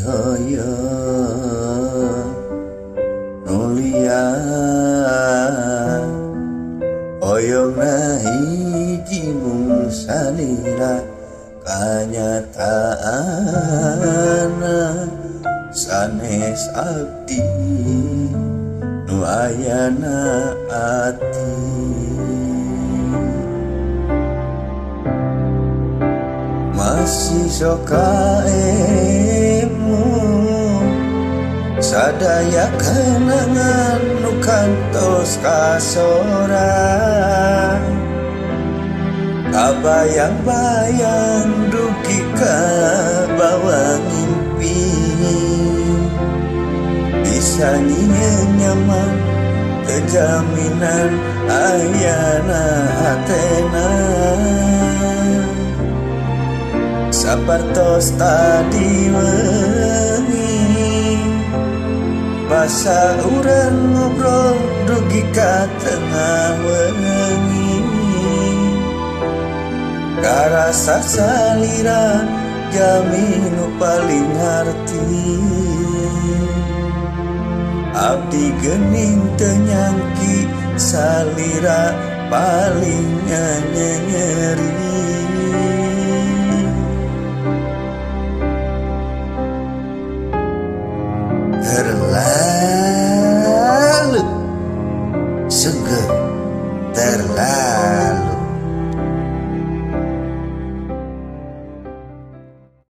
Hoyo nulia oyong hiji mung salira kanyataana sanes abdi nu ayana ati. Masih sokaemu sadaya kenangan nu kantos kasora kabayang-bayang dugi ka bawah ngimpi bisa nyaman kejaminan ayana hatena sapartos tadi wengi basa urang ngobrol dugi ka tengah wengi karasa salira jami nu paling ngarti abdi geuning teu nyangki salira paling nyeri. Herlah